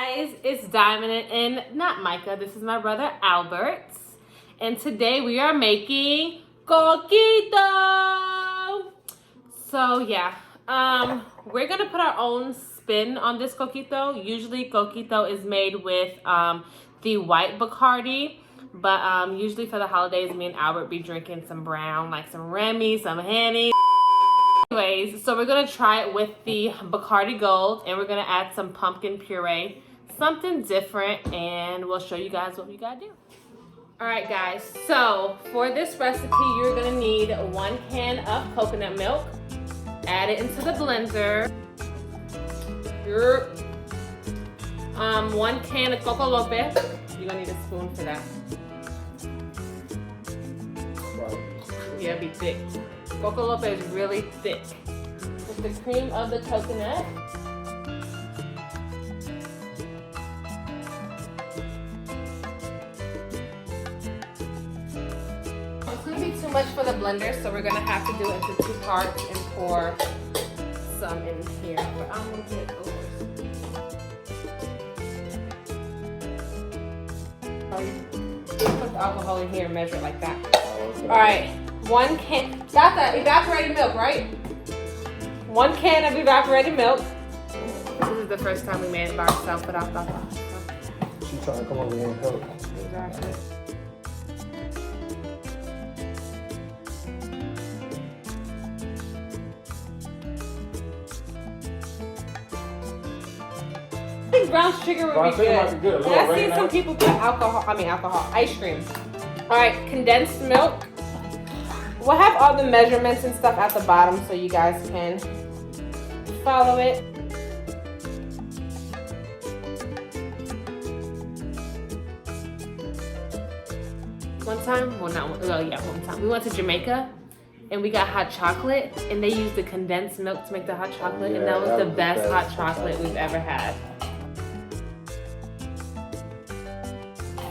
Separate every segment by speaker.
Speaker 1: guys, it's Diamond and not Micah. This is my brother Albert, and today we are making coquito. So yeah, we're gonna put our own spin on this coquito. Usually coquito is made with the white Bacardii, but usually for the holidays, me and Albert be drinking some brown, like some Remy, some Henny. Anyways, so we're gonna try it with the Bacardii Gold, and we're gonna add some pumpkin puree, something different, and we'll show you guys what we gotta do. All right, guys. So for this recipe, you're gonna need 1 can of coconut milk. Add it into the blender. 1 can of Coco Lope. You're gonna need a spoon for that. Yeah, be thick. Coco Lope is really thick. With the cream of the coconut. It's gonna be too much for the blender, so we're gonna have to do it into 2 parts and pour some in here. But I'm gonna get yours. Put the alcohol in here and measure it like that. All right. 1 can, got that, evaporated milk, right? 1 can of evaporated milk. This is the first time we made it by ourselves without the hot.
Speaker 2: She's trying to come over here and help.
Speaker 1: Exactly. I think brown sugar would be good. I've seen some people put ice cream. All right, condensed milk. We'll have all the measurements and stuff at the bottom so you guys can follow it. One time. We went to Jamaica and we got hot chocolate, and they used the condensed milk to make the hot chocolate, and that was the best hot chocolate we've ever had.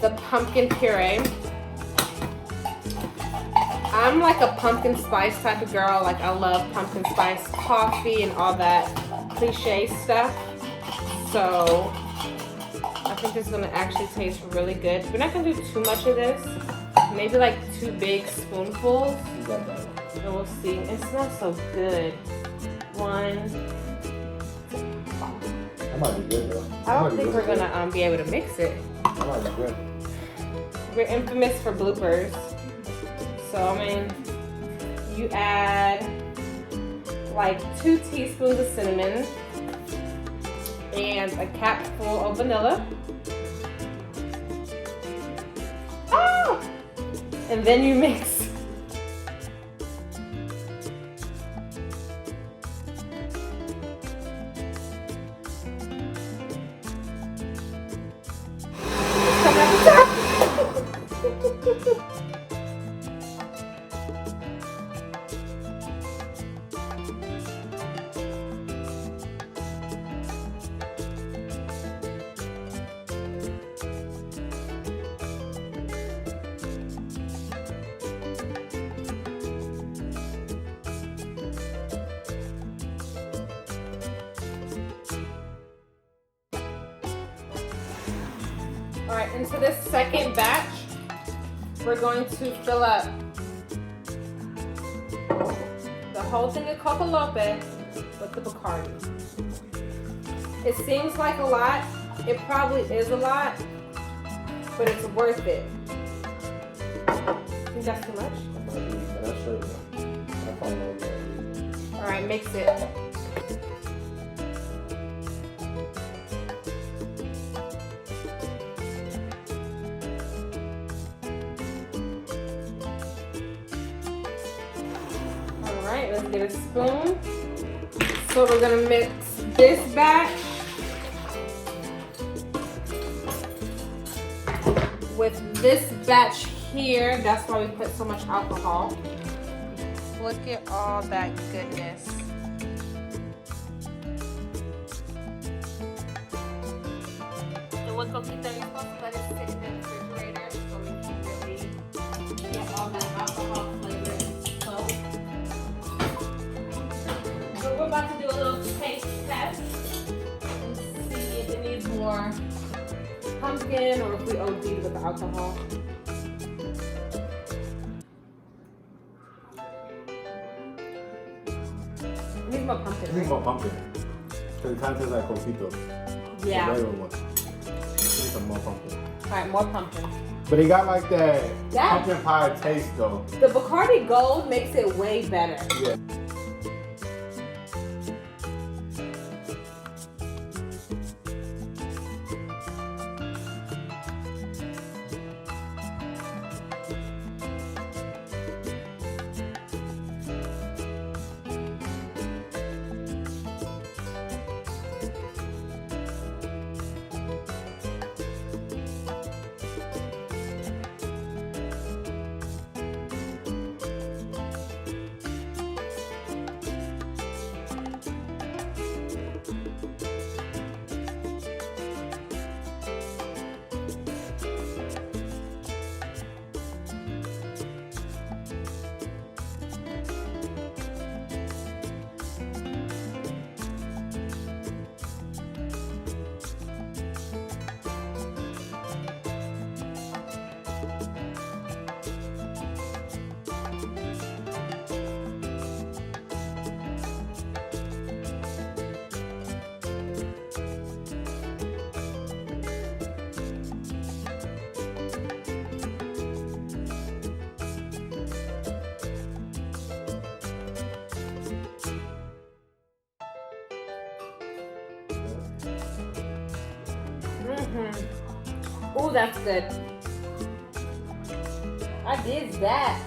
Speaker 1: The pumpkin puree. I'm like a pumpkin spice type of girl. Like, I love pumpkin spice coffee and all that cliche stuff. So I think this is gonna actually taste really good. We're not gonna do too much of this. Maybe like 2 big spoonfuls. And we'll see. It smells so good. 1.
Speaker 2: That might be good though.
Speaker 1: I don't think we're gonna be able to mix it.
Speaker 2: That might be good.
Speaker 1: We're infamous for bloopers. So, I mean, you add like 2 teaspoons of cinnamon and a capful of vanilla. Oh! And then you mix. All right, into this second batch, we're going to fill up the whole thing of Coco Lope with the Bacardii. It seems like a lot. It probably is a lot, but it's worth it. Think that's too much? All right, mix it. Alright, let's get a spoon. So we're gonna mix this batch with this batch here. That's why we put so much alcohol. Look at all that goodness. And with coquito, you're supposed to let it sit in the refrigerator so we can really get all that alcohol flavor and soak. So we're about to do a little taste test and see if it needs more more pumpkin or if we OD'd with the alcohol. Need more pumpkin.
Speaker 2: Need more pumpkin. Because it kind of tastes like coquito.
Speaker 1: Yeah.
Speaker 2: The regular one. Need some more pumpkin.
Speaker 1: Alright, more pumpkin.
Speaker 2: But it got like that pumpkin pie taste though.
Speaker 1: The Bacardii Gold makes it way better.
Speaker 2: Yeah.
Speaker 1: Oh, that's good. I did that.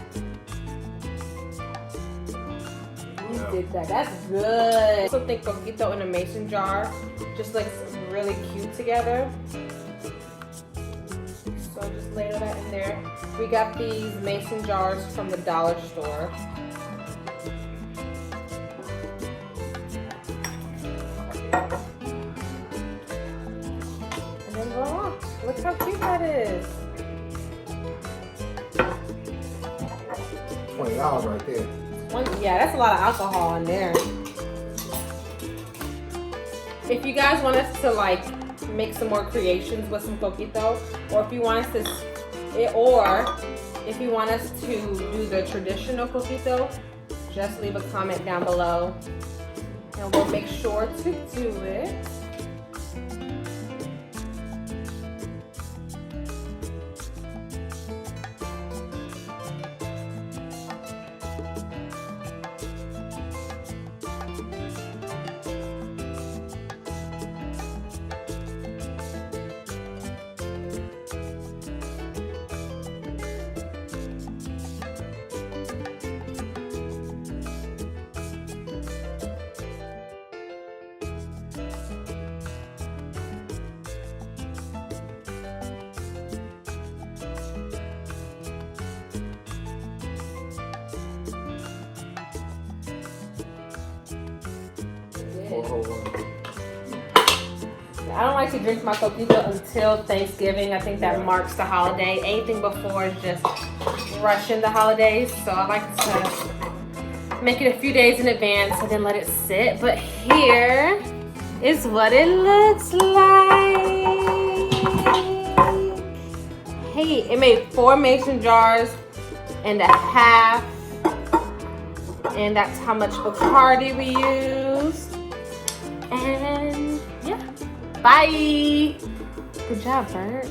Speaker 1: You did that. That's good. I also think coquito in a mason jar just looks really cute together. So just layer that in there. We got these mason jars from the dollar store. Look how cute that is.
Speaker 2: $20 right there.
Speaker 1: Yeah, that's a lot of alcohol in there. If you guys want us to like make some more creations with some coquito, or if you want us to, if you want us to do the traditional coquito, just leave a comment down below, and we'll make sure to do it. I don't like to drink my coquito until Thanksgiving. I think that marks the holiday. Anything before is just rushing the holidays. So I like to make it a few days in advance and then let it sit. But here is what it looks like. Hey, it made 4 mason jars and a half. And that's how much Bacardii we used. And yeah, bye. Good job, Burt.